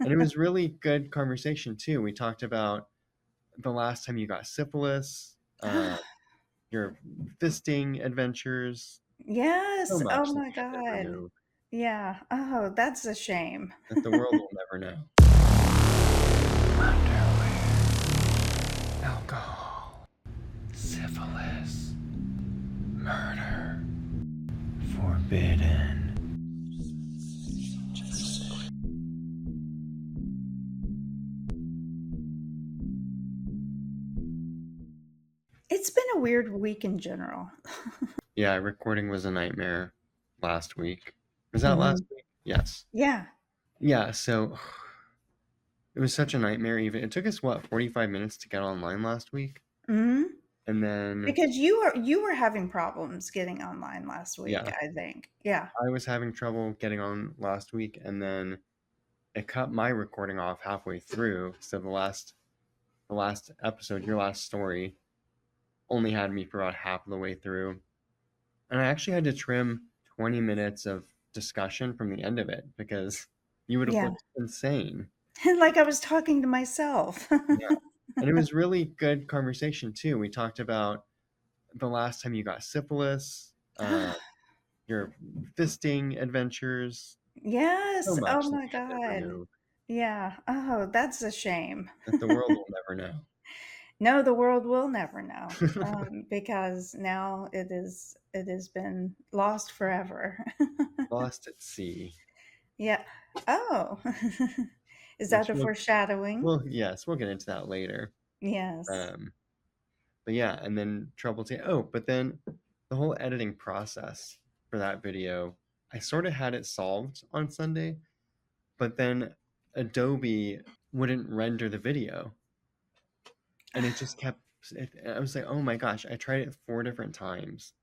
And it was really good conversation too. We talked about the last time you got syphilis, your fisting adventures, so Yes. Oh much that my we had to God. remove Yeah. Oh, that's a shame. that the world will never know. Alcohol, syphilis, murder, forbidden. It's been a weird week in general. Yeah, recording was a nightmare last week. Was that last Hmm. week? Yes. Yeah. Yeah, so it was such a nightmare even. It took us what, 45 minutes to get online last week? Hmm. And then Because you were having problems getting online last week, yeah, I think. Yeah. I was having trouble getting on last week and then it cut my recording off halfway through. So the last episode, your last story, only had me for about half of the way through. And I actually had to trim 20 minutes of discussion from the end of it because you would have Yeah. looked insane. Like I was talking to myself. Yeah. And it was really good conversation too. We talked about the last time you got syphilis, your fisting adventures, so Yes. Oh much that my we had to God. remove Yeah. Oh, that's a shame. that the world will never know. No, the world will never know, because now it has been lost forever. Lost at sea, Yeah. Oh. Is that which a foreshadowing? yes, we'll get into that later. Yes. Um, but yeah, and then trouble to oh, but then the whole editing process for that video, I sort of had it solved on Sunday, but then Adobe wouldn't render the video, and it just kept. I was like, oh my gosh! I tried it 4 different times,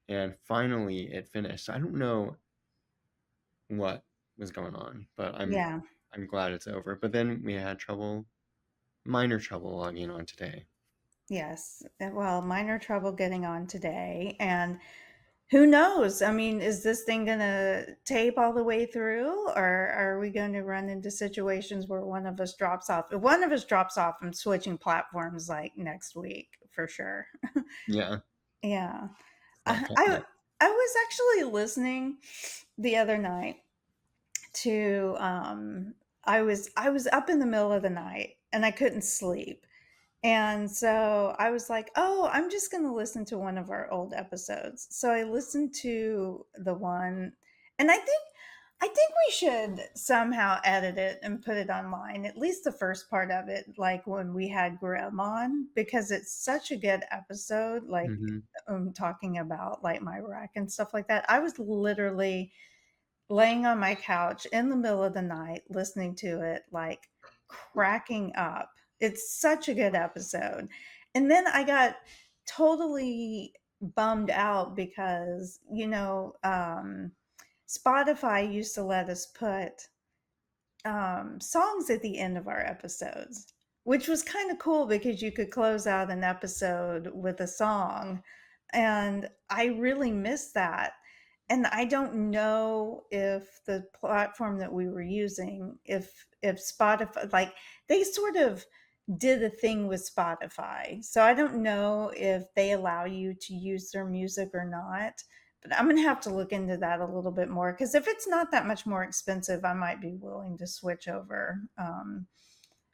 and finally it finished. So I don't know what was going on, but Yeah. I'm glad it's over. But then we had trouble, minor trouble logging on today. Yes. Well, minor trouble getting on today, and who knows? I mean, is this thing gonna tape all the way through, or are we going to run into situations where one of us drops off? If one of us drops off, I'm switching platforms like next week for sure. Yeah, Yeah. it's that I kind. I Yeah. I was actually listening the other night to I was up in the middle of the night and I couldn't sleep. And so I was like, "Oh, I'm just going to listen to one of our old episodes." So I listened to the one, and I think we should somehow edit it and put it online, at least the first part of it, like when we had Graham on, because it's such a good episode, like Hmm. talking about like my rack and stuff like that. I was literally laying on my couch in the middle of the night listening to it, like cracking up. It's such a good episode. And then I got totally bummed out because, Spotify used to let us put songs at the end of our episodes, which was kind of cool because you could close out an episode with a song. And I really missed that. And I don't know if the platform that we were using, if Spotify, like they sort of did a thing with Spotify. So I don't know if they allow you to use their music or not. But I'm gonna have to look into that a little bit more because if it's not that much more expensive, I might be willing to switch over.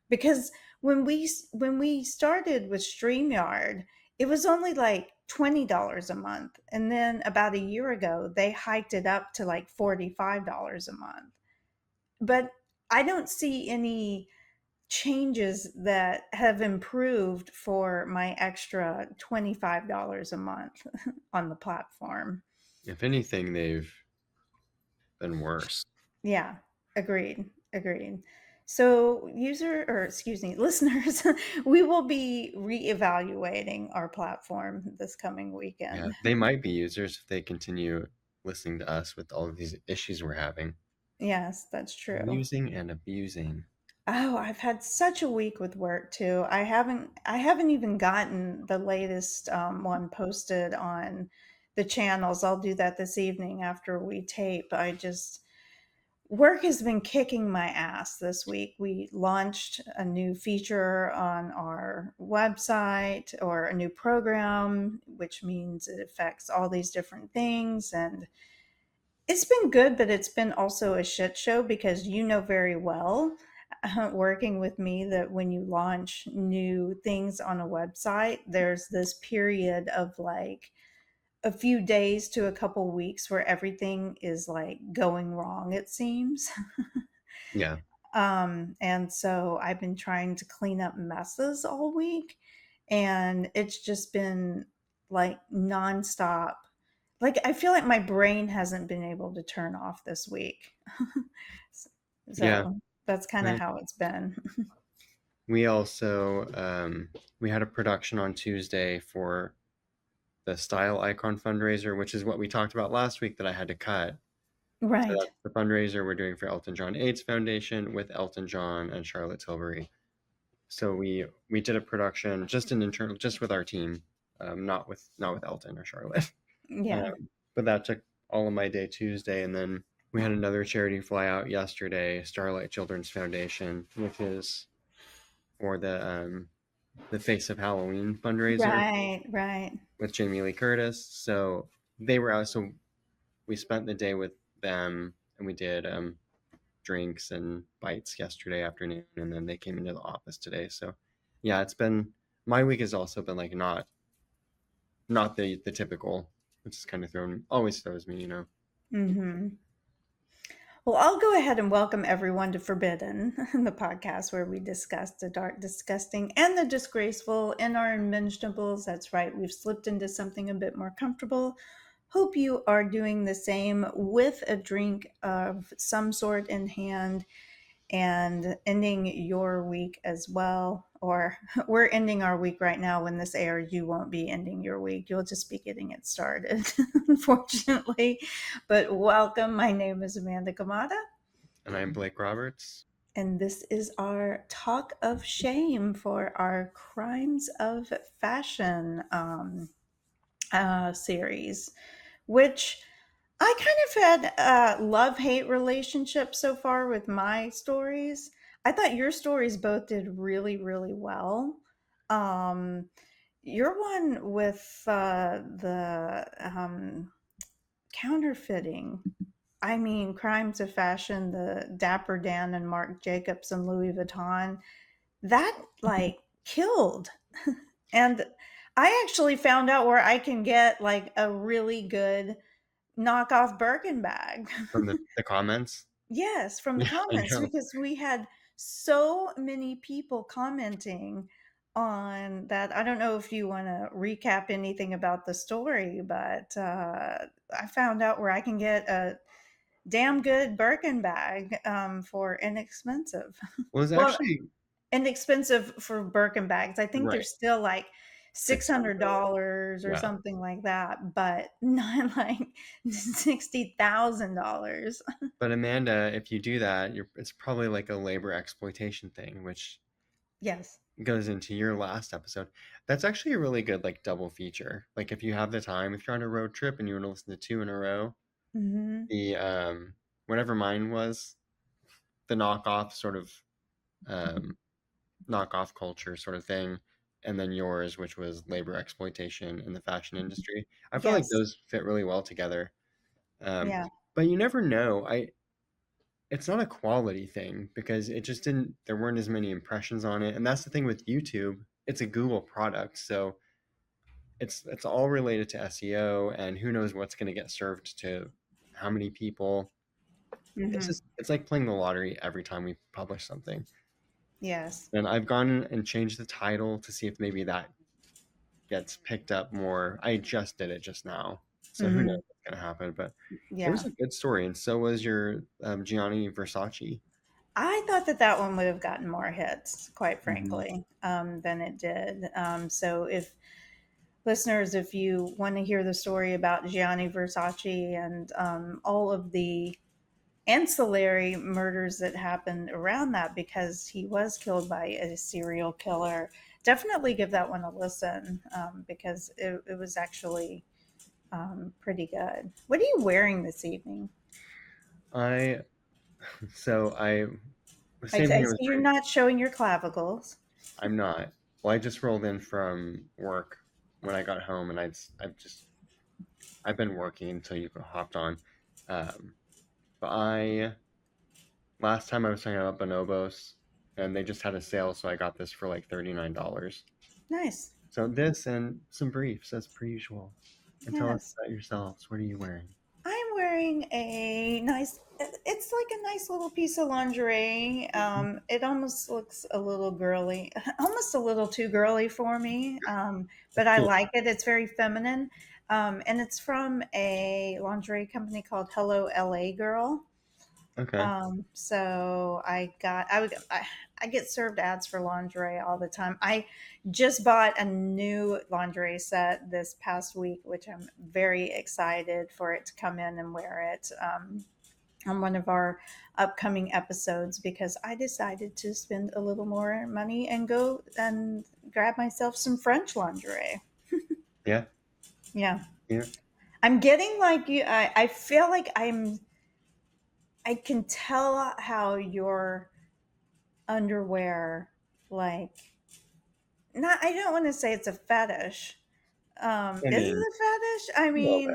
Because when we started with StreamYard, it was only like $20 a month, and then about a year ago, they hiked it up to like $45 a month. But I don't see any changes that have improved for my extra $25 a month on the platform. If anything, they've been worse. Yeah, agreed, agreed. So, user or excuse me, listeners, we will be reevaluating our platform this coming Yeah, weekend. they might be users if they continue listening to us with all of these issues we're having. Yes, that's true. Using and abusing. Oh, I've had such a week with work too. I haven't even gotten the latest one posted on the channels. I'll do that this evening after we tape. Work has been kicking my ass this week. We launched a new feature on our website, or a new program, which means it affects all these different things. And it's been good, but it's been also a shit show, because you know very well, working with me, that when you launch new things on a website, there's this period of like a few days to a couple weeks where everything is like going wrong, it seems. Yeah. And so I've been trying to clean up messes all week, and it's just been like nonstop. Like, I feel like my brain hasn't been able to turn off this week. Yeah. So that's kind of I, how it's been. we also we had a production on Tuesday for the Style Icon fundraiser, which is what we talked about last week that I had to cut. So Right. that's the fundraiser we're doing for Elton John AIDS Foundation with Elton John and Charlotte Tilbury. So we did a production, just an internal, just with our team, not with Elton or Charlotte. Yeah. But that took all of my day Tuesday, and then we had another charity fly out yesterday, Starlight Children's Foundation, which is for the Face of Halloween fundraiser Right. Right. with Jamie Lee Curtis. So they were out. So we spent the day with them, and we did drinks and bites yesterday afternoon, and then they came into the office today. So yeah, it's been my week has also been like not the typical, which is kind of thrown always throws me. Hmm. Well, I'll go ahead and welcome everyone to Forbidden, the podcast where we discuss the dark, disgusting, and the disgraceful in our unmentionables. That's right, we've slipped into something a bit more comfortable. Hope you are doing the same, with a drink of some sort in hand, and ending your week as well. Or we're ending our week right now. When this airs, you won't be ending your week. You'll just be getting it started, unfortunately. But welcome. My name is Amanda Kamada, And I'm Blake Roberts. and this is our talk of shame for our Crimes of Fashion series, which I kind of had a love hate relationship so far with my stories. I thought your stories both did really, really well. Um, your one with the counterfeiting, I mean, Crimes of Fashion, the Dapper Dan and Marc Jacobs and Louis Vuitton, that like killed. And I actually found out where I can get like a really good knockoff Birkin bag. From the comments. Yes, from the Yeah, I comments, know. because we had so many people commenting on that. I don't know if you want to recap anything about the story, but I found out where I can get a damn good Birkin bag, for inexpensive. Well, it's Well, actually inexpensive for Birkin bags. I think they're right. still like 600. $600 or Yeah. something like that, but not like $60,000. But Amanda, if you do that, it's probably like a labor exploitation thing, which Yes. goes into your last episode. That's actually a really good like double feature. Like if you have the time, if you're on a road trip and you want to listen to two in a row, Mhm. the whatever mine was, the knockoff sort of um knockoff culture sort of thing, and then yours, which was labor exploitation in the fashion industry. I feel like Yes. those fit really well together. Um, Yeah. but you never know. It's not a quality thing because it just didn't. There weren't as many impressions on it, and that's the thing with YouTube. It's a Google product, so it's all related to SEO, and who knows what's going to get served to how many people. Mhm. It's like playing the lottery every time we publish something. Yes. And I've gone and changed the title to see if maybe that gets picked up more. I just did it just now, so who knows Mhm. what's gonna happen? But it was Yeah. a good story, and so was your Gianni Versace. I thought that that one would have gotten more hits, quite Hmm. frankly, than it did. So if listeners, if you want to hear the story about Gianni Versace and all of the ancillary murders that happened around that, because he was killed by a serial killer, definitely give that one a listen, because it was actually pretty good. What are you wearing this evening? I So I I same see here with you're my not showing your clavicles. I'm not. Well, I just rolled in from work when I got home, and I've been working until you hopped on. Um, but I last time I was talking about bonobos, and they just had a sale, so I got this for like $39. Nice. So this and some briefs as per usual. And tell us Yes. about yourselves. What are you wearing? I'm wearing a nice, it's like a nice little piece of lingerie. It almost looks a little girly, almost a little too girly for me, but I Yeah. like it. It's very feminine. And it's from a lingerie company called Hello LA Girl. Okay. So I get served ads for lingerie all the time. I just bought a new lingerie set this past week, which I'm very excited for it to come in and wear it on one of our upcoming episodes because I decided to spend a little more money and go and grab myself some French lingerie. Yeah. Yeah. Yeah. I'm getting like you I feel like I can tell how your underwear like not I don't want to say it's a fetish. I Is it mean, a fetish? I a little mean,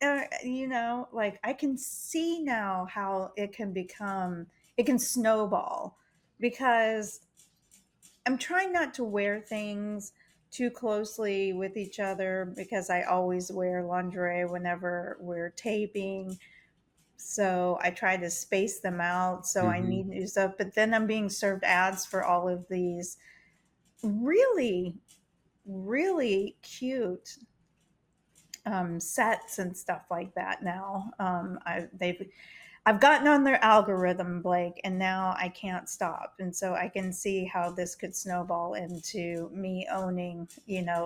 bit. like I can see now how it can snowball because I'm trying not to wear things too closely with each other because I always wear lingerie whenever we're taping. So I try to space them out. So I Hmm. need new stuff. But then I'm being served ads for all of these really, really cute sets and stuff like that now. I've gotten on their algorithm, Blake, and now I can't stop. And so I can see how this could snowball into me owning,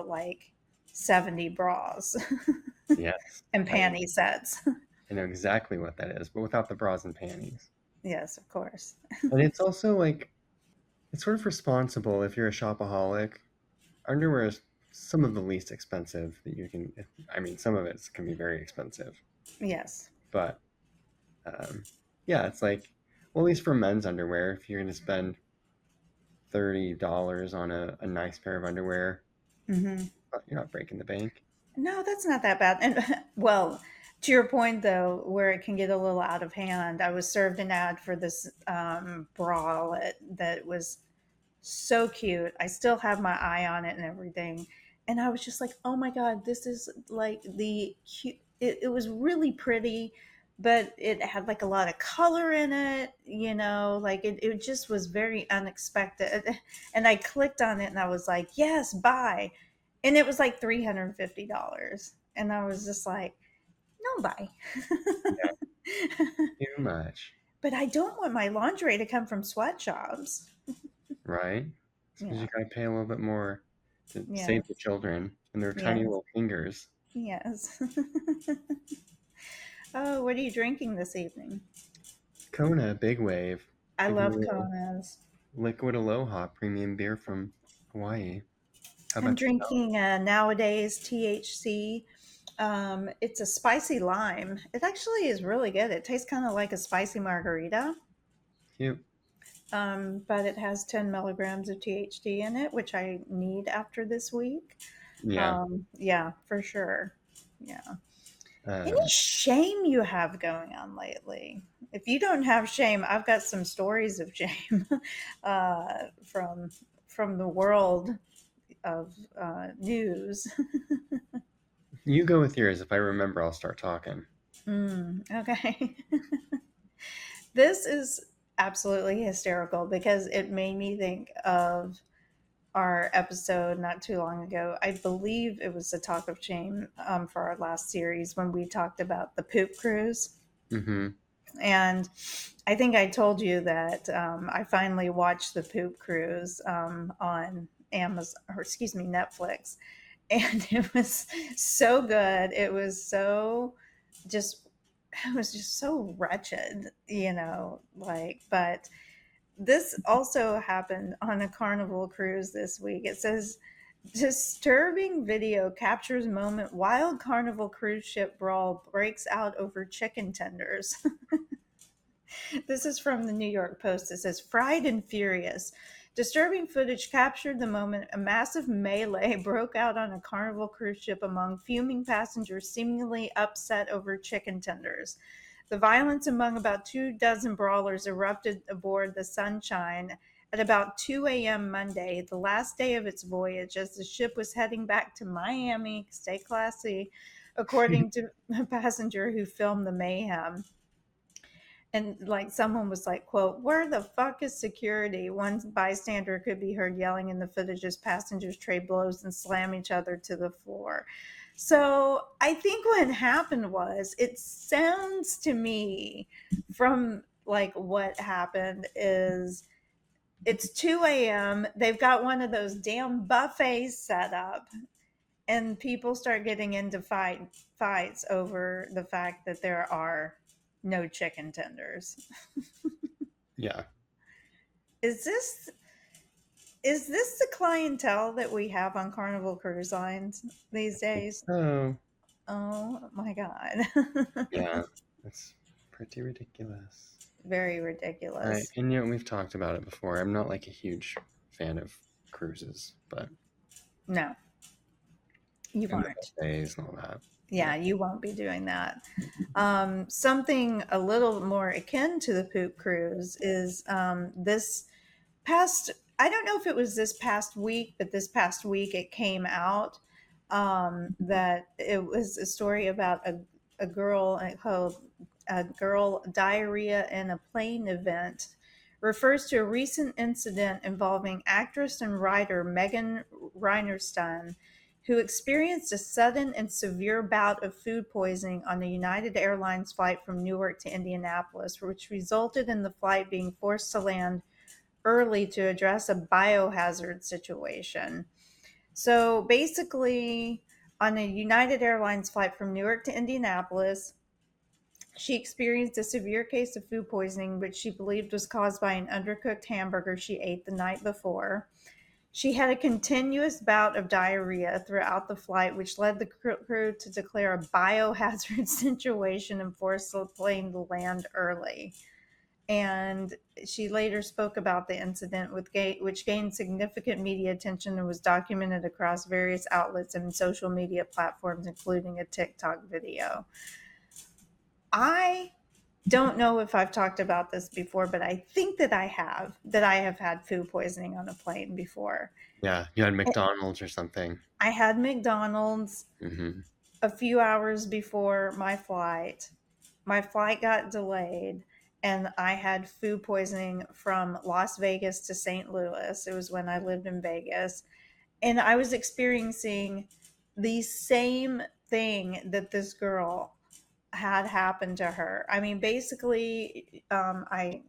like 70 bras Yes. and panty sets. I know exactly what that is, but without the bras and panties. Yes, of course. And it's also like it's sort of responsible if you're a shopaholic. Underwear is some of the least expensive that you can. I mean, some of it can be very expensive, Yes. but um, yeah, it's like well, at least for men's underwear, if you're going to spend $30 on a nice pair of underwear, Hmm. you're not breaking the bank. No, that's not that bad. And well, to your point though, where it can get a little out of hand, I was served an ad for this bralette that was so cute. I still have my eye on it and everything. And I was just like, oh my God, this is like the cute. It was really pretty, but it had like a lot of color in it, like it just was very unexpected. And I clicked on it and I was like, yes, buy. And it was like $350. And I was just like, no, buy. Yeah, too much, But I don't want my lingerie to come from sweatshops. right? It's because Yeah. you got to pay a little bit more to Yes. save the children and their tiny Yes. little fingers. Yes. Oh, what are you drinking this evening? Kona Big Wave, I give you a love little Konas. liquid aloha premium beer from Hawaii. How I'm about yourself? drinking nowadays THC. It's a spicy lime. It actually is really good. It tastes kind of like a spicy margarita, Cute. but it has 10 milligrams of THC in it, which I need after this week. Yeah. Yeah, for sure. Yeah. Any Um, shame you have going on lately? If you don't have shame, I've got some stories of shame from the world of news. you go with yours. If I remember, I'll start talking. Okay. This is absolutely hysterical because it made me think of our episode not too long ago. I believe it was the talk of shame for our last series when we talked about the poop cruise. Mm-hmm. And I think I told you that I finally watched the poop cruise on Amazon, or excuse me, Netflix. And it was so good. Just, it was just so wretched, but this also happened on a Carnival cruise this week. It says disturbing video captures moment wild Carnival cruise ship brawl breaks out over chicken tenders. This is from the New York Post. It says, "Fried and furious. Disturbing footage captured the moment a massive melee broke out on a Carnival cruise ship among fuming passengers seemingly upset over chicken tenders. The violence among about 24 brawlers erupted aboard the Sunshine at about 2 a.m. Monday, the last day of its voyage, as the ship was heading back to Miami. Stay classy, according to a passenger who filmed the mayhem. And like someone was like, quote, "Where the fuck is security?" One bystander could be heard yelling in the footage as passengers trade blows and slam each other to the floor. So I think what happened was, it sounds to me from like what happened is, it's 2 a.m. They've got one of those damn buffets set up, and people start getting into fights over the fact that there are no chicken tenders. Yeah. Is this the clientele that we have on Carnival Cruise Lines these days? Oh, Oh my god. yeah. That's pretty ridiculous. Very Right. ridiculous. And we've talked about it before. I'm not like a huge fan of cruises, but No, you and the aren't. buffets and all that. Yeah. Yeah, you won't be doing that. Something a little more akin to the poop cruise is this past, I don't know if it was this past week, but this past week it came out that it was a story about a girl called a girl diarrhea in a plane event. Refers to a recent incident involving actress and writer Megan Reinerstein, who experienced a sudden and severe bout of food poisoning on a United Airlines flight from Newark to Indianapolis, which resulted in the flight being forced to land early to address a biohazard situation. So basically, on a United Airlines flight from Newark to Indianapolis, she experienced a severe case of food poisoning, which she believed was caused by an undercooked hamburger she ate the night before. She had a continuous bout of diarrhea throughout the flight, which led the crew to declare a biohazard situation and force the plane to land early. And she later spoke about the incident, which gained significant media attention and was documented across various outlets and social media platforms, including a TikTok video. I don't know if I've talked about this before, but I think that I have had food poisoning on a plane before. Yeah. You had McDonald's or something. I had McDonald's Mm-hmm. a few hours before my flight. My flight got delayed, and I had food poisoning from Las Vegas to St. Louis. It was when I lived in Vegas. And I was experiencing the same thing that this girl had happened to her. I mean, basically, I,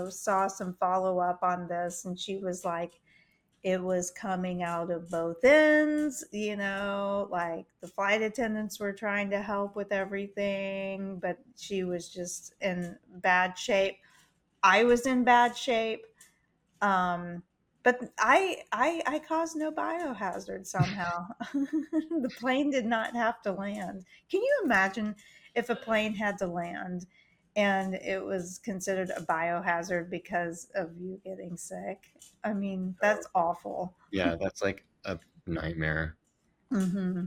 saw some follow up on this, and she was like, it was coming out of both ends, like the flight attendants were trying to help with everything, but she was just in bad shape. I was in bad shape. Um, but I caused no biohazard somehow. The plane did not have to land. Can you imagine if a plane had to land and it was considered a biohazard because of you getting sick? I mean, Oh, that's awful. yeah. That's like a nightmare. Mm-hmm.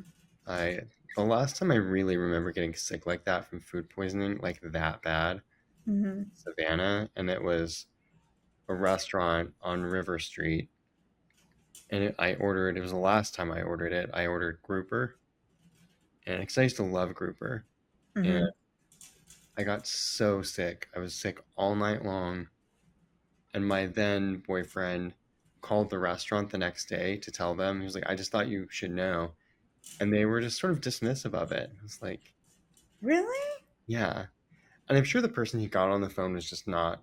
I The last time I really remember getting sick like that from food poisoning, like that bad, Mm-hmm. Savannah, and it was a restaurant on River Street. And it was the last time I ordered it. I ordered grouper, and because I used to love grouper, and Mm-hmm. I got so sick. I was sick all night long, and my then boyfriend called the restaurant the next day to tell them. He was like, "I just thought you should know," and they were just sort of dismissive of it. I was like, Really? "Yeah," and I'm sure the person he got on the phone was just not,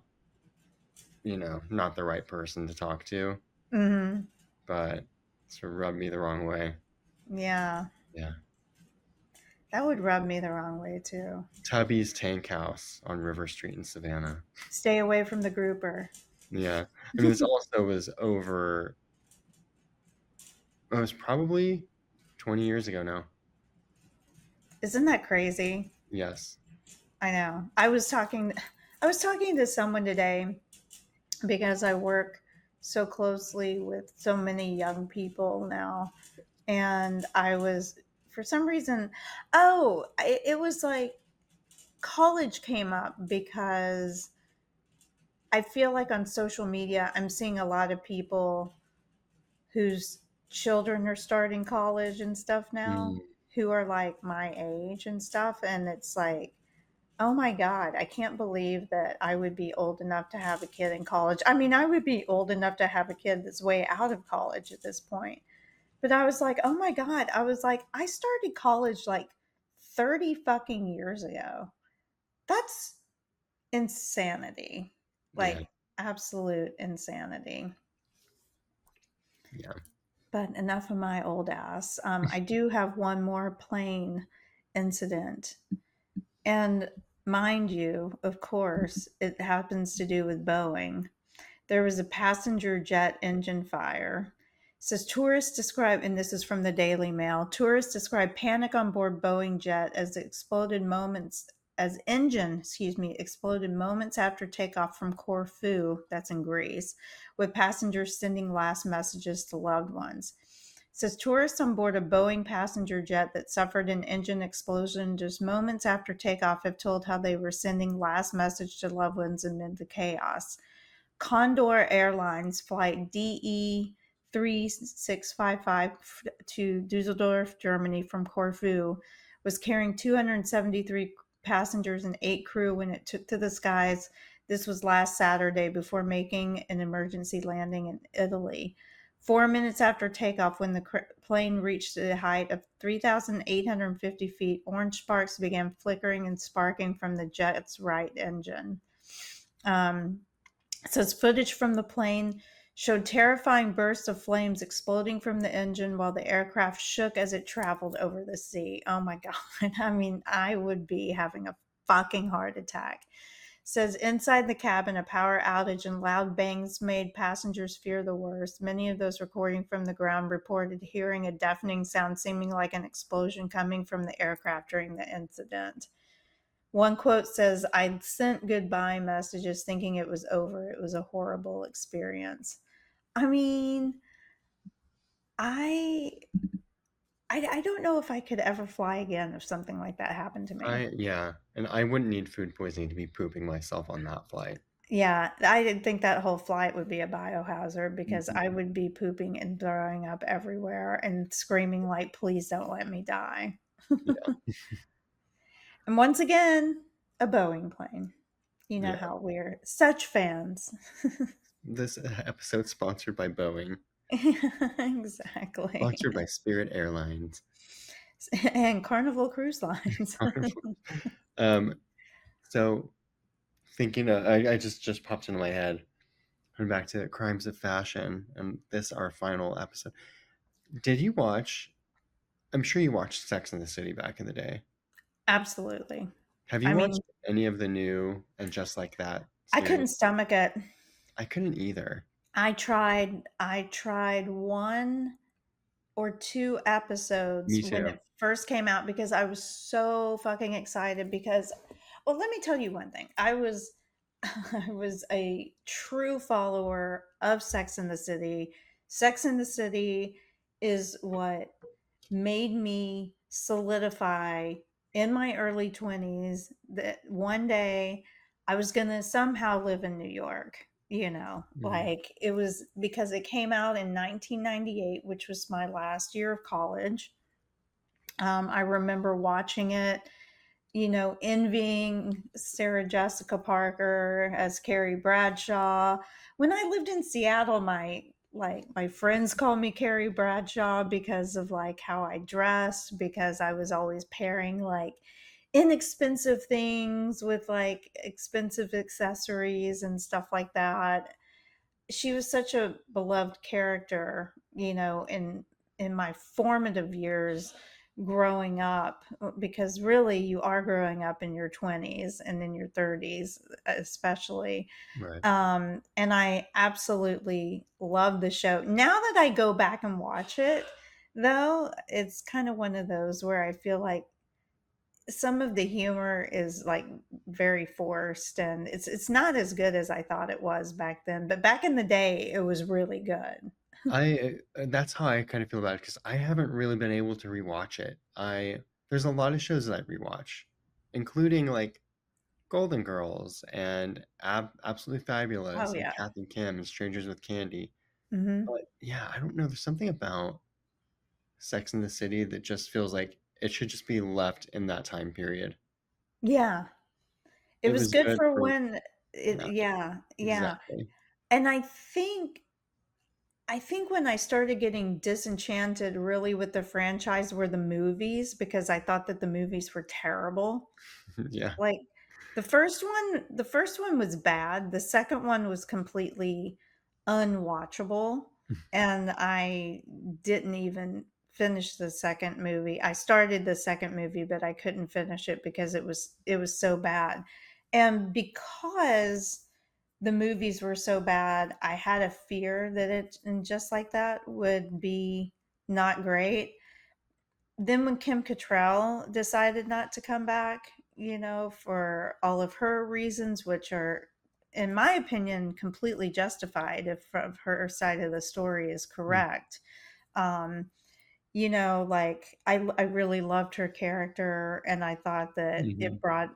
not the right person to talk to, Mm-hmm. but it sort of rubbed me the wrong way. Yeah, Yeah. that would rub me the wrong way too. Tubby's Tank House on River Street in Savannah. Stay away from the grouper. Yeah. I mean, this also was over, it was probably 20 years ago now. Isn't that crazy? Yes. I know. I was talking I was talking to someone today because I work so closely with so many young people now. And I was, for some reason, it was like college came up because I feel like on social media, I'm seeing a lot of people whose children are starting college and stuff now Mm, who are like my age and stuff. And it's like, oh my God, I can't believe that I would be old enough to have a kid in college. I mean, I would be old enough to have a kid that's way out of college at this point. But I was like, oh my God, I was like, I started college like 30 fucking years ago. That's insanity. yeah, Like, absolute insanity. yeah. But enough of my old ass. I do have one more plane incident. And mind you, of course, it happens to do with Boeing. There was a passenger jet engine fire. It says tourists describe, and this is from the Daily Mail. Tourists describe panic on board Boeing jet as engine, exploded moments after takeoff from Corfu, that's in Greece, with passengers sending last messages to loved ones. It says tourists on board a Boeing passenger jet that suffered an engine explosion just moments after takeoff have told how they were sending last message to loved ones amid the chaos. Condor Airlines flight DE 3655 to Dusseldorf, Germany from Corfu was carrying 273 passengers and 8 crew when it took to the skies. This was last Saturday before making an emergency landing in Italy. 4 minutes after takeoff, when the plane reached a height of 3,850 feet, orange sparks began flickering and sparking from the jet's right engine. It says footage from the plane showed terrifying bursts of flames exploding from the engine while the aircraft shook as it traveled over the sea. Oh my God. I mean, I would be having a fucking heart attack. It says inside the cabin, a power outage and loud bangs made passengers fear the worst. Many of those recording from the ground reported hearing a deafening sound seeming like an explosion coming from the aircraft during the incident. One quote says, I sent goodbye messages thinking it was over. It was a horrible experience. I mean, I I don't know if I could ever fly again if something like that happened to me. Yeah, and I wouldn't need food poisoning to be pooping myself on that flight. Yeah, I didn't think that whole flight would be a biohazard because I Mhm. would be pooping and throwing up everywhere and screaming like, please don't let me die. Yeah, And once again, a Boeing plane. You know yeah. how we're such fans. This episode sponsored by Boeing, Exactly. sponsored by Spirit Airlines. And Carnival Cruise Lines. Um, so thinking, I just popped into my head. Going back to Crimes of Fashion, and this our final episode. Did you watch? I'm sure you watched Sex and the City back in the day. Absolutely. Have I you mean, watched any of the new and Just Like That I couldn't series? stomach it. I couldn't either. I tried one or two episodes Me when too. it first came out because I was so fucking excited because well, let me tell you one thing. I was I was a true follower of Sex in the City. Sex in the City is what made me solidify in my early 20s that one day I was going to somehow live in New York. Mm, Like it was because it came out in 1998, which was my last year of college. I remember watching it, envying Sarah Jessica Parker as Carrie Bradshaw. When I lived in Seattle, my friends called me Carrie Bradshaw because of like how I dressed, because I was always pairing like inexpensive things with like expensive accessories and stuff like that. She was such a beloved character, in my formative years growing up, because really you are growing up in your 20s and in your 30s especially. right. And I absolutely love the show. Now that I go back and watch it, though, it's kind of one of those where I feel like some of the humor is like very forced, and it's not as good as I thought it was back then. But back in the day, it was really good. That's how I kind of feel about it because I haven't really been able to rewatch it. I There's a lot of shows that I rewatch, including like Golden Girls and Absolutely Oh Fabulous and yeah. Kath and Kim and Strangers with Candy. Hmm. But yeah, I don't know. There's something about Sex in the City that just feels like it should just be left in that time period. Yeah, it It was was good good for for when it. yeah, Yeah, yeah, exactly. and I think when I started getting disenchanted really with the franchise were the movies, because I thought that the movies were terrible. Yeah. Like, the first one was bad, the second one was completely unwatchable, and I didn't even finish the second movie. I started the second movie, but I couldn't finish it because it was so bad. And because the movies were so bad, I had a fear that it and Just Like That would be not great. Then when Kim Cattrall decided not to come back, for all of her reasons, which are, in my opinion, completely justified if her side of the story is correct. Um, like I really loved her character, and I thought that Mhm. it brought,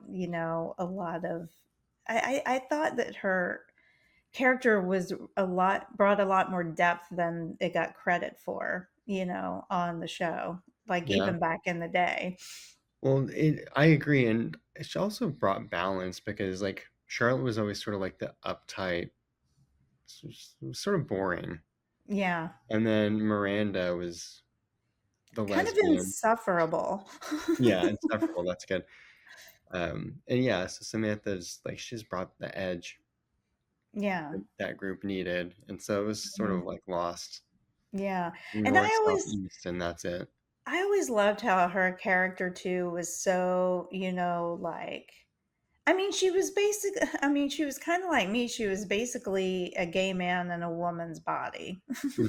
a lot of. I thought that her character was brought a lot more depth than it got credit for, on the show, like Yeah. even back in the day. Well, I agree, and it's also brought balance because like Charlotte was always sort of like the uptight, sort of boring, Yeah, and then Miranda was the kind of lesbian. insufferable. Yeah, insufferable. That's good. And yeah, so Samantha's like she's brought the edge Yeah. that that group needed, and so it was sort Mhm. of like lost Yeah, and north, south, east, and that's it. I always loved how her character too was so, like, I mean, she was kind of like me. She was basically a gay man in a woman's body.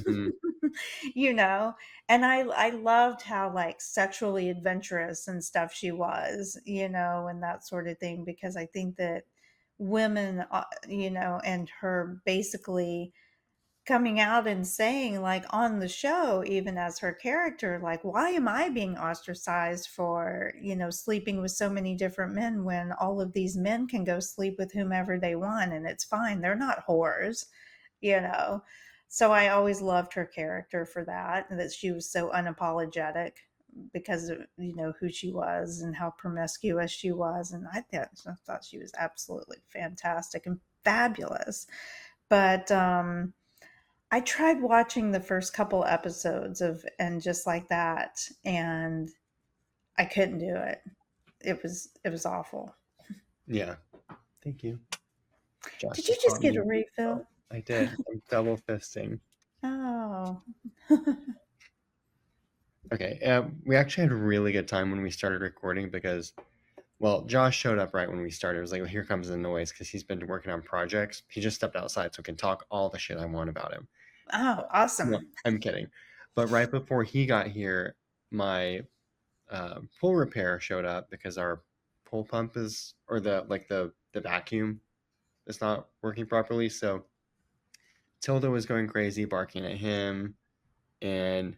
Hmm. you know, and I loved how like sexually adventurous and stuff she was, and that sort of thing, because I think that women, and her basically coming out and saying, like, on the show, even as her character, like, why am I being ostracized for, sleeping with so many different men when all of these men can go sleep with whomever they want and it's fine, they're not whores, you know so I always loved her character for that, and that she was so unapologetic because of, who she was and how promiscuous she was. And I thought she was absolutely fantastic and fabulous. But I tried watching the first couple episodes of And Just Like That, and I couldn't do it. It was awful. Yeah, thank you. Josh Did you just just bought get me a a refill? refill. I did. I'm double fisting. Oh. Okay, we actually had a really good time when we started recording because, well, Josh showed up right when we started. It was like, well, here comes the noise because he's been working on projects. He just stepped outside so I can talk all the shit I want about him. Oh, No, awesome. I'm kidding. But right before he got here, my pool repair showed up because our pool pump is, or the vacuum is not working properly. So Tilda was going crazy, barking at him, and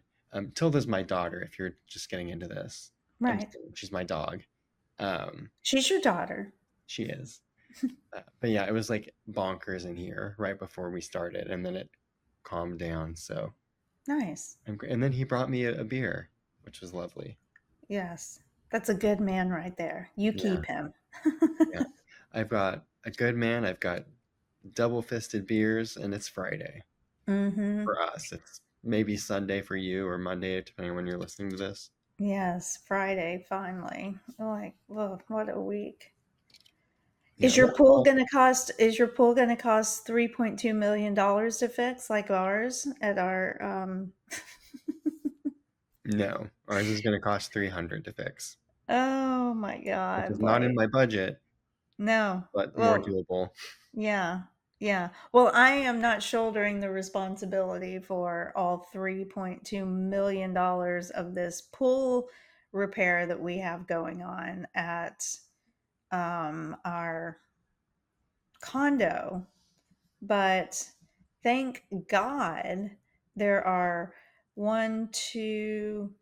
Tilda's my daughter. If you're just getting into this, I'm just Right. kidding. She's my dog. Um, She's your daughter. she is. But yeah, it was like bonkers in here right before we started, and then it calmed down. So Nice. and then he brought me a beer, which was lovely. Yes. That's a good man right there. You Yeah, keep him. yeah. I've got a good man. I've got double fisted beers, and it's Friday Mhm. for us. It's maybe Sunday for you or Monday, depending on when you're listening to this. Yes, Friday finally. Like, oh, what a week. Yeah. What? Is your pool gonna cost $3.2 million to fix like ours at our No, ours is going to cost 300 to fix, Oh my which is god, not in like, my budget, no. but more Well, doable. yeah. Yeah. Well, I am not shouldering the responsibility for all $3.2 million of this pool repair that we have going on at our condo. But thank God there are one, two,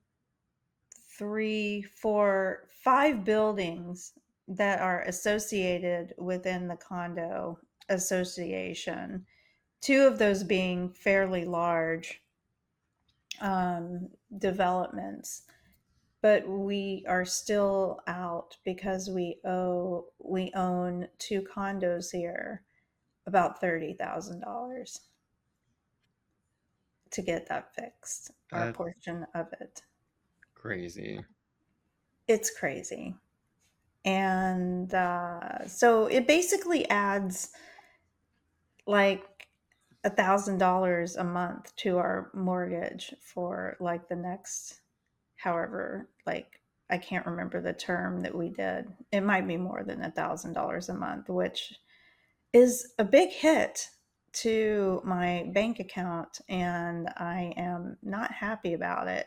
three, four, five buildings that are associated within the condo association. Two of those being fairly large developments, but we are still out because we own two condos here, about $30,000 to get that fixed, our That's portion of it. crazy. It's crazy. And so it basically adds like $1,000 a month to our mortgage for like the next, however, like I can't remember the term that we did. It might be more than $1,000 a month, which is a big hit to my bank account, and I am not happy about it.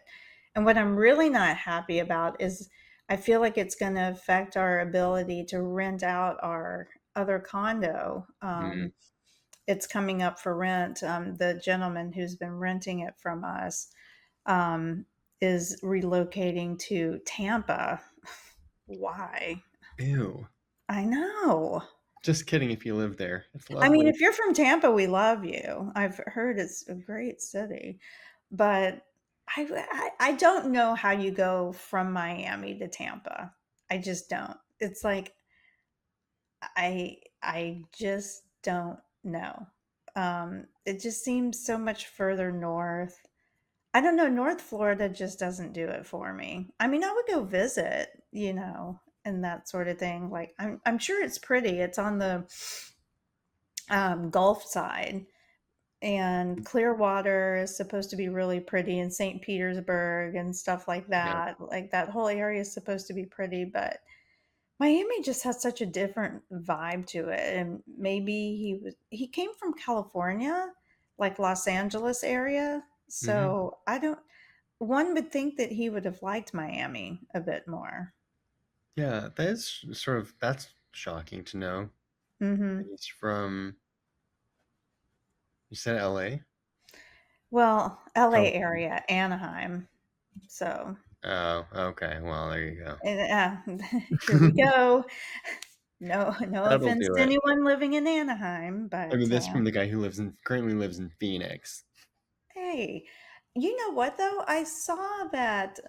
And what I'm really not happy about is I feel like it's going to affect our ability to rent out our other condo. Mm. It's coming up for rent. The gentleman who's been renting it from us um, is relocating to Tampa. Why? Ew. I know. Just kidding if you live there. It's I mean, lovely. if you're from Tampa, we love you. I've heard it's a great city, but I don't know how you go from Miami to Tampa. I just don't. It's like I just don't know. It just seems so much further north. I don't know. North Florida just doesn't do it for me. I mean, I would go visit, and that sort of thing. Like, I'm sure it's pretty. It's on the Gulf side, and Clearwater is supposed to be really pretty, and St. Petersburg and stuff like Yeah. that. Like that whole area is supposed to be pretty, but Miami just has such a different vibe to it. And maybe he came from California, like Los Angeles area. Hmm. So I don't one would think that he would have liked Miami a bit more. Yeah, that's shocking to know. Mhm. He's from, you said LA? Well, LA California. area, Anaheim. So, Oh, okay. Well, there you go. here we go. No That'll offense do to it. anyone living in Anaheim, I mean, but, this from the guy who currently lives in Phoenix. hey, you know what though? I saw that,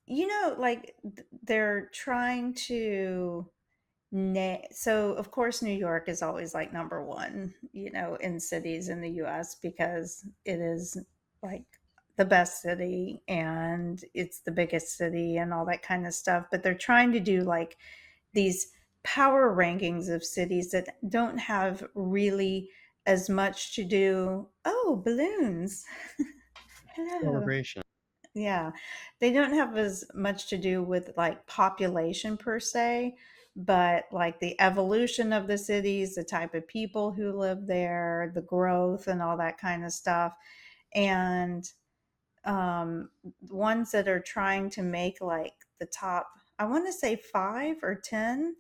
like, they're trying to so of course New York is always like number 1, in cities in the US because it is like the best city and it's the biggest city and all that kind of stuff, but they're trying to do like these power rankings of cities that don't have really as much to do. Oh, balloons. Hello. Celebration. Yeah. They don't have as much to do with like population per se, but like the evolution of the cities, the type of people who live there, the growth and all that kind of stuff. And ones that are trying to make like the top, I want to say 5 or 10,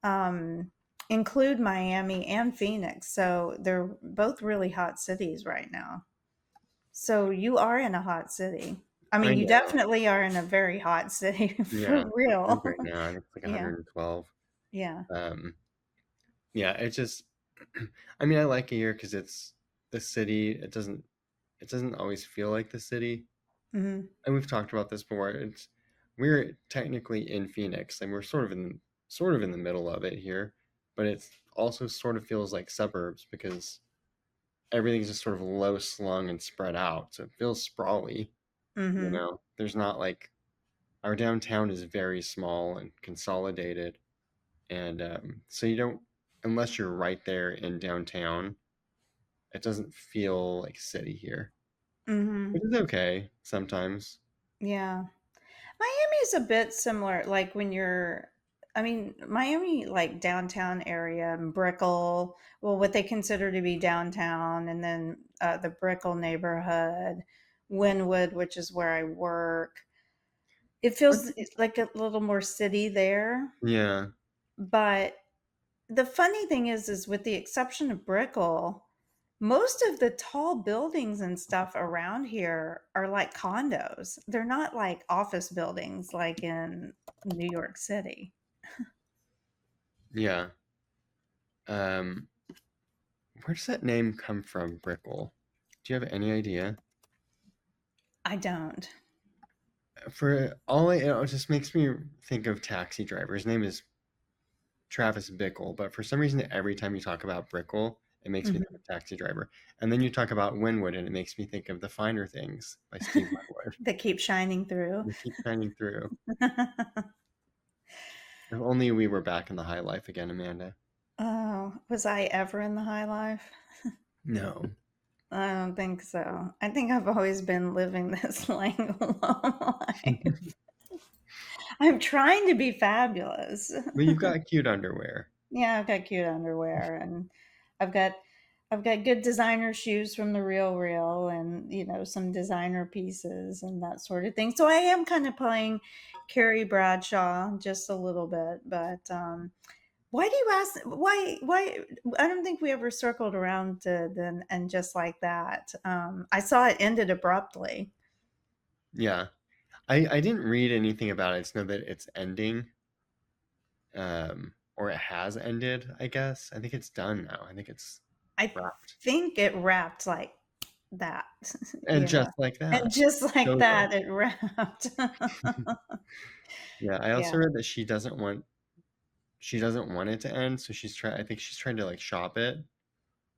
um, include Miami and Phoenix. So they're both really hot cities right now. So you are in a hot city. I I mean, you know. definitely are in a very hot city Yeah, for I think real. right now I think it's like Yeah. 112. Yeah. Um, yeah, it just, I mean, I like it here because it's the city. It doesn't always feel like the city. Mhm. And we've talked about this before. We're technically in Phoenix, and we're sort of in the middle of it here, but it also sort of feels like suburbs because everything's just sort of low slung and spread out. So it feels sprawly. Mhm. There's not like our downtown is very small and consolidated, and so you don't, unless you're right there in downtown, it doesn't feel like city here, which Mhm. is okay sometimes. Yeah. Miami's a bit similar, like when you're I mean, Miami, like downtown area, and Brickell, well, what they consider to be downtown, and then the Brickell neighborhood, Wynwood, which is where I work. It What? feels like a little more city there, Yeah. but the funny thing is with the exception of Brickell, most of the tall buildings and stuff around here are like condos. They're not like office buildings like in New York City. Yeah. Um, where does that name come from, Brickle? Do you have any idea? I don't. For all I, it just makes me think of Taxi Driver. His name is Travis Bickle, but for some reason, every time you talk about Brickle, it makes me think Mhm. of Taxi Driver. And then you talk about Winwood, and it makes me think of The Finer Things by Steve Winwood. They keep shining through. They keep shining through. If only we were back in the high life again, Amanda. Oh, was I ever in the high life? No. I don't think so. I think I've always been living this like low life. I'm trying to be fabulous. Well, you've got cute underwear. Yeah, I've got cute underwear and I've got I've got good designer shoes from the Real Real and some designer pieces and that sort of thing. So I am kind of playing Carrie Bradshaw just a little bit, but why do you ask why I don't think we ever circled around to then and just like that. I saw it ended abruptly. Yeah. I didn't read anything about it. I just know that it's ending, or it has ended, I guess. I think it's done now. I think it's I wrapped. think it wrapped like that, And just like and that, just like show's that, over. it wrapped. Yeah, I Yeah. also read that she doesn't want it to end, so I think she's trying to like shop it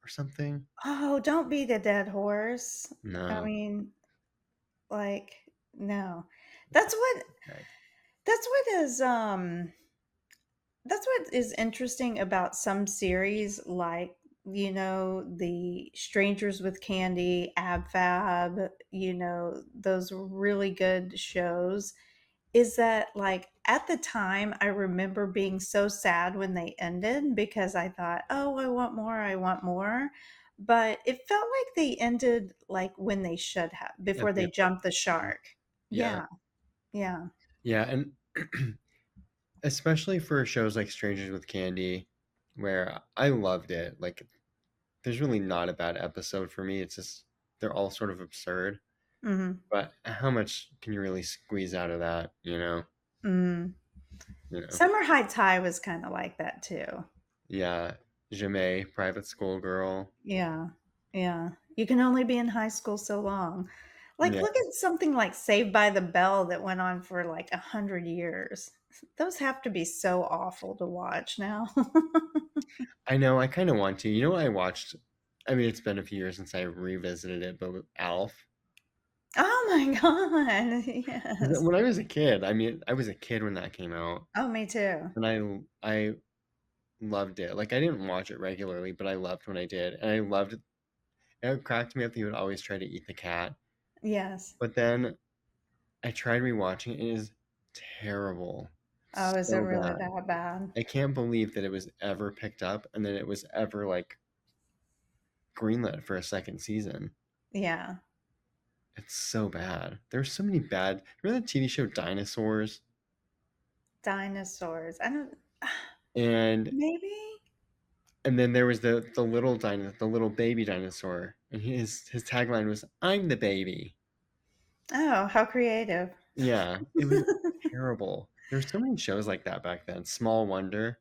or something. Oh, don't beat a dead horse. I No. mean, like, no. That's what Okay. that's what is that's what is interesting about some series like, the Strangers with Candy, Ab Fab, those really good shows is that like at the time I remember being so sad when they ended because I thought, "Oh, I want more, I want more." But it felt like they ended like when they should have At before the they jumped the appropriate time. shark. Yeah. Yeah. Yeah. Yeah, and especially for shows like Strangers with Candy, where I loved it. Like, there's really not a bad episode for me. It's just they're all sort of absurd. Mhm. But how much can you really squeeze out of that, you know? Mhm. You know. Summer Heights High was kind of like that too. Yeah. Jamais, private school girl. Yeah. Yeah. You can only be in high school so long. Like, Yeah. look at something like Saved by the Bell that went on for like 100 years. Those have to be so awful to watch now. I know, I kind of want to. You know what I watched? I mean, it's been a few years since I revisited it, but with Alf. Oh my god. 'Cause Yes. when I was a kid, I mean, I was a kid when that came out, Oh, me too. and I loved it. Like, I didn't watch it regularly, but I loved when I did, and I loved it. It cracked me up that he would always try to eat the cat. Yes. But then I tried rewatching it. It is terrible. Oh, is it So really bad. that bad? I can't believe that it was ever picked up and that it was ever like greenlit for a second season. Yeah. It's so bad. There's so many bad. Remember the TV show Dinosaurs? Dinosaurs. I don't And maybe? then there was the little baby dinosaur, and his tagline was "I'm the baby." Oh, how creative. Yeah, it was terrible. There's so many shows like that back then. Small Wonder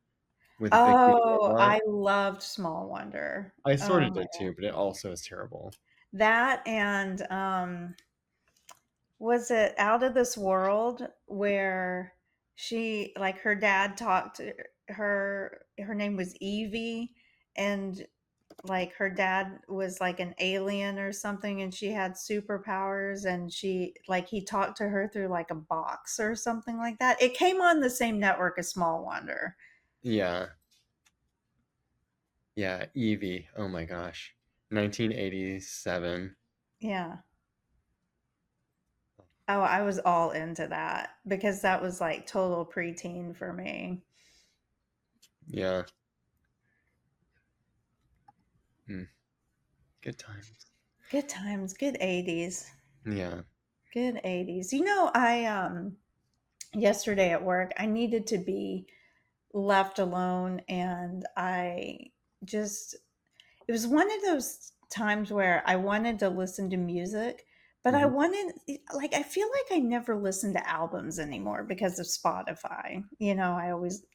with Vicky the Oh, robot. I loved Small Wonder. I sort Oh of my did too, but it also is terrible. that and was it Out of This World where she like her dad talked to her name was Evie and like her dad was like an alien or something and she had superpowers and she like he talked to her through like a box or something like that. It came on the same network as Small Wonder. Yeah, yeah, Evie. Oh my gosh. 1987. Yeah. Oh, I was all into that because that was like total preteen for me. Yeah. Mm, good times. Good times, good 80s. Yeah. Good 80s. You know, I yesterday at work. I needed to be left alone, and I just it was one of those times where I wanted to listen to music, but I Mhm. wanted like I feel like I never listen to albums anymore because of Spotify.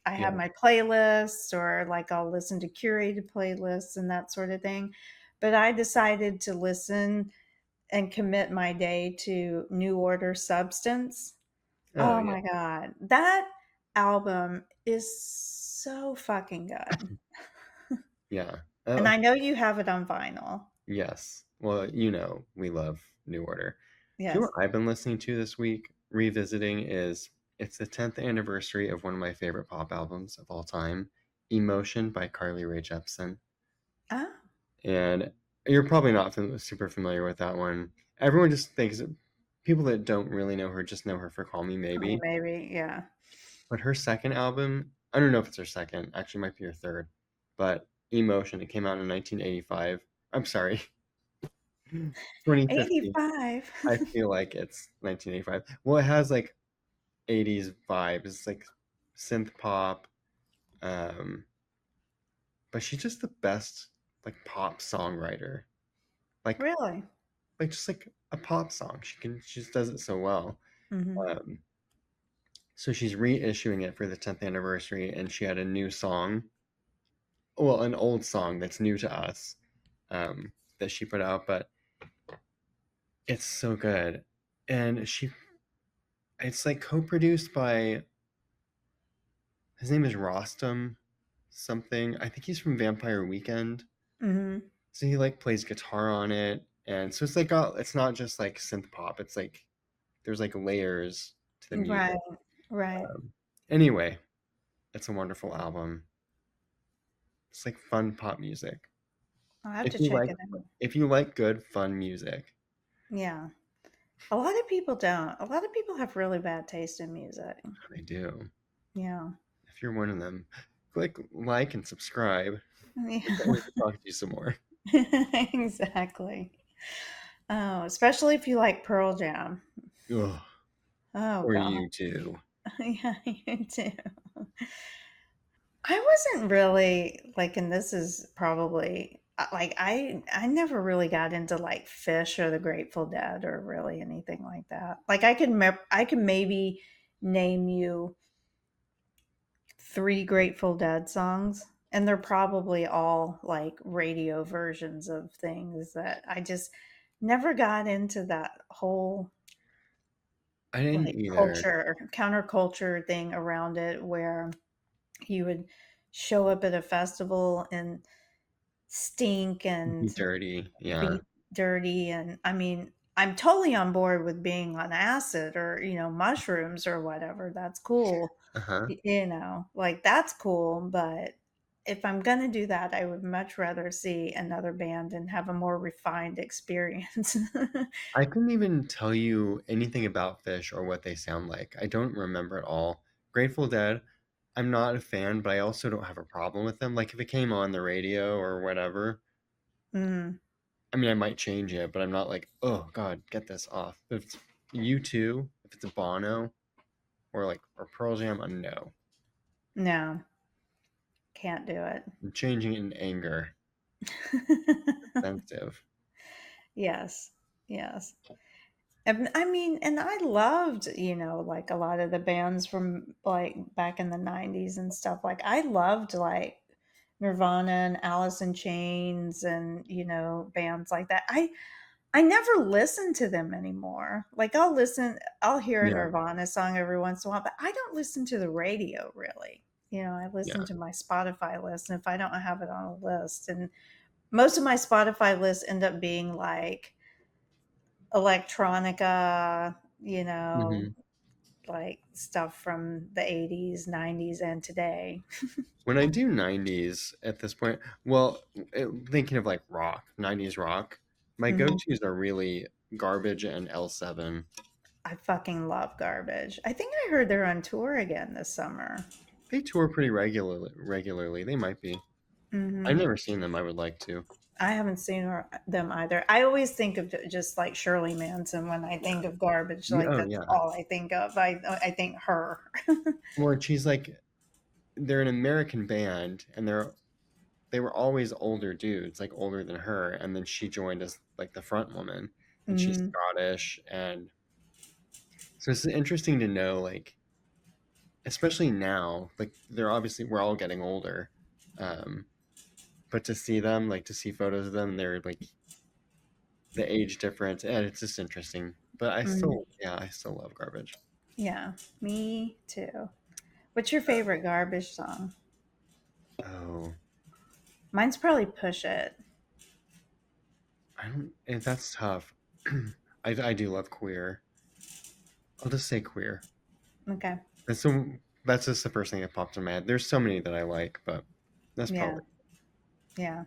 I have Yeah. my playlists, or like I'll listen to curated playlists and that sort of thing. But I decided to listen and commit my day to New Order Substance. Oh, Oh yeah. my god. That album is so fucking good. Yeah. And Oh, I know you have it on vinyl. yes. Well, we love New Order. Do you know Yes. what I've been listening to this week, revisiting, is it's the 10th anniversary of one of my favorite pop albums of all time, Emotion by Rae Jepsen. Ah, And you're probably not super familiar with that one. Everyone just thinks people that don't really know her just know her for Call Me call me Maybe. maybe. Yeah. But her second album, I don't know if it's her second, actually might be her third, but Emotion, it came out in 1985. I'm sorry, 2015. 85. I feel like it's 1985. Well, it has like 80s vibes. It's like synth pop. Um, but she's just the best like pop songwriter. Like Really? just like a pop song. She just does it so well. Mhm. Um, so she's reissuing it for the 10th anniversary, and she had a new song, well, an old song that's new to us, that she put out, but it's so good. And it's like co-produced by, his name is Rostam something. I think he's from Vampire Weekend. Mhm. So he like plays guitar on it, and so it's like it's not just like synth pop. It's like there's like layers to the Right. music. Right. Um, anyway, it's a wonderful album. It's like fun pop music. I'll have If to you check like it out. if you like good fun music, Yeah. A lot of people don't. A lot of people have really bad taste in music. I do. Yeah. If you're one of them, click like and subscribe so Yeah. we can talk to you some more. Exactly. Oh, especially if you like Pearl Jam. Ugh, Oh or god. you too. Yeah, you too. I wasn't really like, and this is probably like I never really got into like Fish or the Grateful Dead or really anything like that. Like I could maybe name you 3 Grateful Dead songs, and they're probably all like radio versions of things that I just never got into that whole I didn't like either. culture, counterculture thing around it where you would show up at a festival and stink Be and dirty, yeah. be dirty. And I mean, I'm totally on board with being on acid or, mushrooms or whatever. That's cool. Uh-huh. Like that's cool. But if I'm going to do that, I would much rather see another band and have a more refined experience. I couldn't even tell you anything about Fish or what they sound like. I don't remember at all. Grateful Dead, I'm not a fan, but I also don't have a problem with them. Like if it came on the radio or whatever, Mm, I mean, I might change it, but I'm not like, oh God, get this off. If it's U2, if it's a Bono or Pearl Jam, a no. no, can't do it. I'm changing it in anger. Offensive. Yes. Yes. And I mean, and I loved, like a lot of the bands from like back in the 90s and stuff. Like I loved like Nirvana and Alice in Chains and, bands like that. I never listen to them anymore. Like I'll hear a Yeah, Nirvana song every once in a while, but I don't listen to the radio really. I listen yeah. to my Spotify list, and if I don't have it on a list, and most of my Spotify lists end up being like electronica, hmm like stuff from the 80s, 90s, and today. When I do 90s at this point, well, thinking of like rock, 90s rock, my Mhm. go-tos are really Garbage and L7. I fucking love Garbage. I think I heard they're on tour again this summer. They tour pretty regularly. They might be. I've Hmm. never seen them. I would like to. I haven't seen them either. I always think of just like Shirley Manson when I think of garbage. Yeah, Like oh that's yeah. all I think of. I think her. Well, she's like they're an American band, and they were always older dudes, like older than her, and then she joined as like the front woman, and she's Mm, Scottish, and so it's interesting to know, like especially now, like they're obviously we're all getting older, um, but to see them, like to see photos of them, they're like the age difference, and it's just interesting. But mm, I still love garbage. yeah, me too. What's your favorite garbage song? Oh, Mine's probably Push It. I don't. That's tough. I do love queer. I'll just say queer. Okay. That's so. That's just the first thing that popped in my head. There's so many that I like, but that's Yeah. probably. Yeah.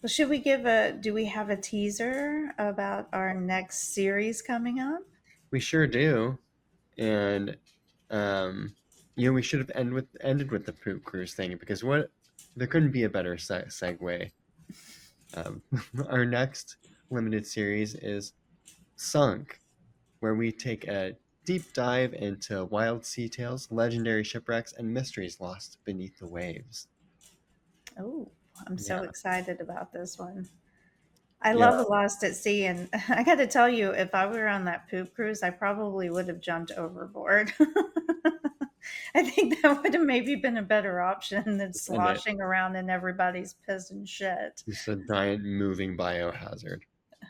Well, should we give a, do we have a teaser about our next series coming up? We sure do, and um, we should have ended with the poop cruise thing because what there couldn't be a better segue. Um, our next limited series is Sunk, where we take a deep dive into wild sea tales, legendary shipwrecks, and mysteries lost beneath the waves. Oh, I'm so Yeah, excited about this one. I yeah, love Lost at Sea, and I got to tell you, if I were on that poop cruise, I probably would have jumped overboard. I think that would have maybe been a better option than and it sloshing around in everybody's piss and shit. just a giant moving biohazard.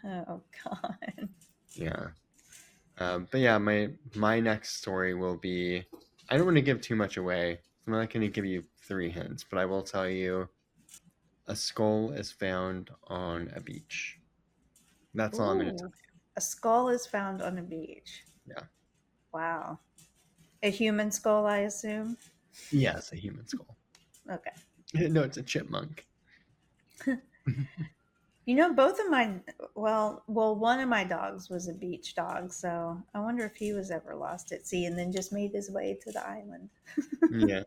Oh God. Yeah, but yeah, my next story will be. I don't want to give too much away. I'm not going to give you three hints, but I will tell you a skull is found on a beach. That's all I'm going to Ooh, a skull is found on a beach. tell Wow. A human skull, I assume. you. Yeah, it's a human skull. Okay. No, it's a chipmunk. You know, both of my, well, one of my dogs was a beach dog, so I wonder if he was ever lost at sea and then just made his way to the island. Yeah,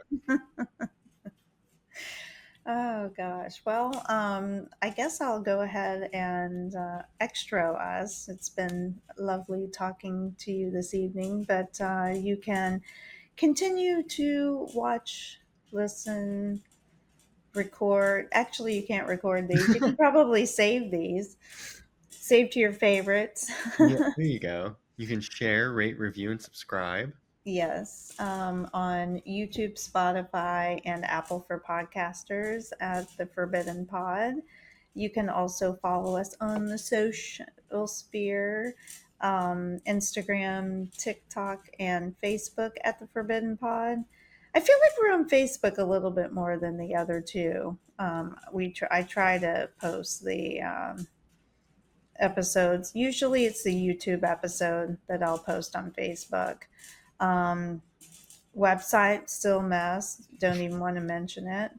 Oh gosh. Well, I guess I'll go ahead and extra us. It's been lovely talking to you this evening, but you can continue to watch, listen, record. Actually, you can't record these. You can probably save these, save to your favorites. yeah. There you go. You can share, rate, review, and subscribe. Yes, on YouTube, Spotify, and Apple for podcasters at the Forbidden Pod. You can also follow us on the social sphere, Instagram, TikTok, and Facebook at the Forbidden Pod. I feel like we're on Facebook a little bit more than the other two. I try to post the episodes. Usually, it's the YouTube episode that I'll post on Facebook. Um, Website still a mess. Don't even want to mention it.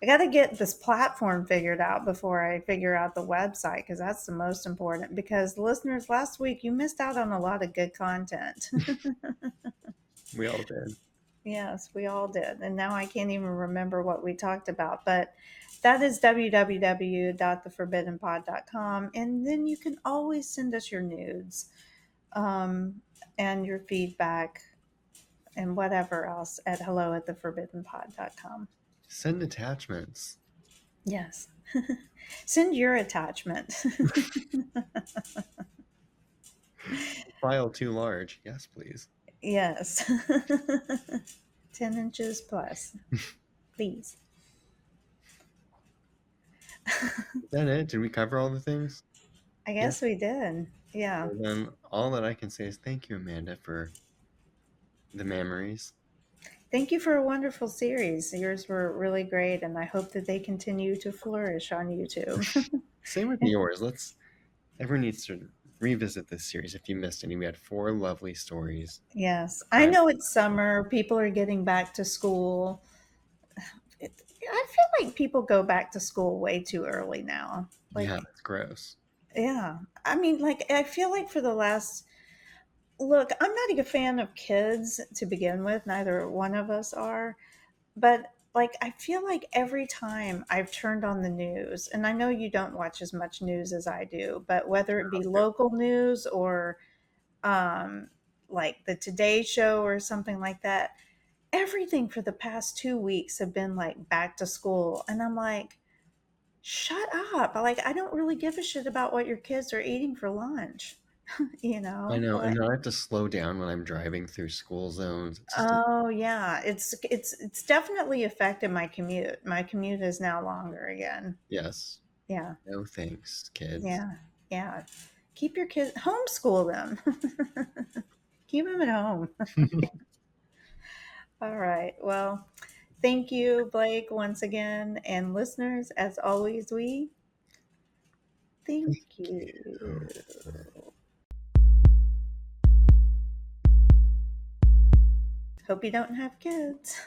I got to get this platform figured out before I figure out the website because that's the most important. Because listeners, last week you missed out on a lot of good content. We all did. Yes, we all did. And now I can't even remember what we talked about. But that is www.theforbiddenpod.com. And then you can always send us your nudes um, and your feedback and whatever else at hello at theforbiddenpod.com. Send attachments. Yes. Send your attachment. File too large. Yes, please. Yes. 10 inches plus, please. Is that it? Did we cover all the things? I Yeah. guess we did. Yeah. Well, then all that I can say is thank you, Amanda, for the memories. Thank you for a wonderful series. Yours were really great, and I hope that they continue to flourish on YouTube. Same with yours. Everyone needs to revisit this series if you missed any. We had four lovely stories. Yes. I I'm know it's summer, people are getting back to school. I feel like people go back to school way too early now. Yeah, Like, that's gross. yeah. I mean, like, I feel like for the last, look, I'm not a fan of kids to begin with, neither one of us are. But like I feel like every time I've turned on the news, and I know you don't watch as much news as I do, but whether it be local news or um, like the Today Show or something like that, everything for the past 2 weeks have been like back to school, and I'm like, shut up! Like I don't really give a shit about what your kids are eating for lunch, you I know? know, and Like, now I have to slow down when I'm driving through school zones. It's just oh yeah, it's definitely affected my commute. My commute is now longer again. yes. Yeah, No thanks, kids. yeah, yeah. Keep your kids homeschool them. Keep them at home. All right. Well, thank you, Blake, once again, and listeners. As always, we thank you. Hope you don't have kids.